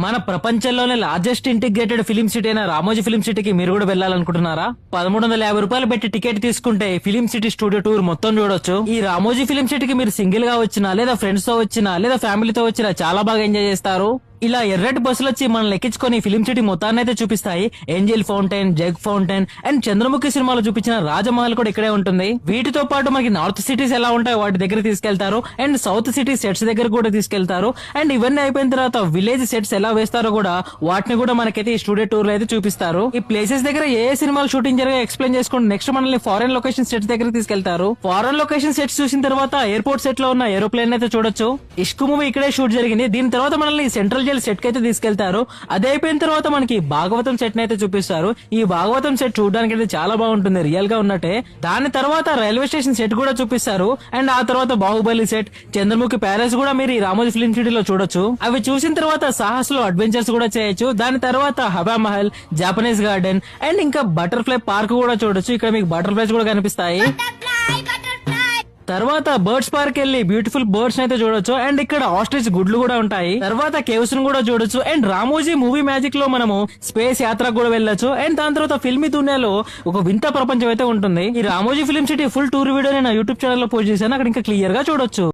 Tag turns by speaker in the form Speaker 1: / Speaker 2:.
Speaker 1: మన ప్రపంచంలోనే largest integrated film city అయిన రామోజీ ఫిలిం సిటీకి మీరు కూడా వెళ్ళాలనుకుంటున్నారా? 1350 రూపాయలు పెట్టి టికెట్ తీసుకుంటే ఫిలిం సిటీ స్టూడియో టూర్ మొత్తం చూడొచ్చు. ఈ రామోజీ ఫిలిం సిటీకి మీరు సింగిల్ గా వచ్చినా, లేదా ఫ్రెండ్స్ తో వచ్చినా, లేదా ఫ్యామిలీతో వచ్చినా చాలా బాగా ఎంజాయ్ చేస్తారు. ఇలా ఎర్రటి బస్సులు వచ్చి మనల్ని ఎక్కించుకొని ఫిలిం సిటీ మొత్తాన్ని అయితే చూపిస్తాయి. Angel fountain, jug fountain and Chandramukhi సినిమాలో చూపించిన రాజమహల్ కూడా ఇక్కడే ఉంటుంది. వీటితో పాటు మనకి నార్త్ సిటీస్ ఎలా ఉంటాయో వాటి దగ్గర తీసుకెళ్తారు, అండ్ సౌత్ సిటీ సెట్స్ దగ్గర కూడా తీసుకెళ్తారు. అండ్ ఇవన్నీ అయిపోయిన తర్వాత విలేజ్ సెట్స్ ఎలా వేస్తారో కూడా వాటిని కూడా మనకైతే ఈ స్టూడియో టూర్ లో అయితే చూపిస్తారు. ఈ ప్లేసెస్ దగ్గర ఏ సినిమాలు షూటింగ్ జరిగా ఎక్స్ప్లెయిన్ చేసుకుంటూ నెక్స్ట్ మనల్ని ఫారెన్ లొకేషన్ సెట్స్ దగ్గర తీసుకెళ్తారు. ఫారెన్ లొకేషన్ సెట్స్ చూసిన తర్వాత ఎయిర్పోర్ట్ సెట్ లో ఉన్న ఏరోప్లేన్ అయితే చూడొచ్చు. ఇష్క్ మూవీ ఇక్కడే షూట్ జరిగింది. దీని తర్వాత మనల్ని సెంట్రల్ జైల్ సెట్ కి అయితే తీసుకెళ్తారు. అదే అయిపోయిన తర్వాత మనకి భాగవతం సెట్ అయితే చూపిస్తారు. ఈ భాగవతం సెట్ చూడడానికి అయితే చాలా బాగుంటుంది, రియల్ గా ఉన్నట్టే. దాని తర్వాత రైల్వే స్టేషన్ సెట్ కూడా చూపిస్తారు. అండ్ ఆ తర్వాత బాహుబలి సెట్, చంద్రముఖి ప్యాలెస్ కూడా మీరు ఈ రామోజీ ఫిలిం సిటీలో చూడొచ్చు. అవి చూసిన తర్వాత సాహస్ లో అడ్వెంచర్స్ కూడా చేయొచ్చు. దాని తర్వాత Hawa Mahal, Japanese garden and ఇంకా బటర్ఫ్లై పార్క్ కూడా చూడొచ్చు. ఇక్కడ మీకు బటర్ఫ్లైస్ కూడా కనిపిస్తాయి. తర్వాత బర్డ్స్ పార్క్ వెళ్ళి బ్యూటిఫుల్ బర్డ్స్ అయితే చూడొచ్చు. అండ్ ఇక్కడ ఆస్ట్రిచ్ గుడ్లు కూడా ఉంటాయి. తర్వాత కేవ్స్ ను కూడా చూడొచ్చు. అండ్ రామోజీ మూవీ మ్యాజిక్ లో మనము స్పేస్ యాత్రకు కూడా వెళ్ళొచ్చు. అండ్ దాని తర్వాత ఫిల్మీ దునియాలో ఒక వింత ప్రపంచం అయితే ఉంటుంది. ఈ Ramoji film city full tour video నేను యూట్యూబ్ ఛానల్ లో పోస్ట్ చేశాను, అక్కడ ఇంకా క్లియర్ గా చూడొచ్చు.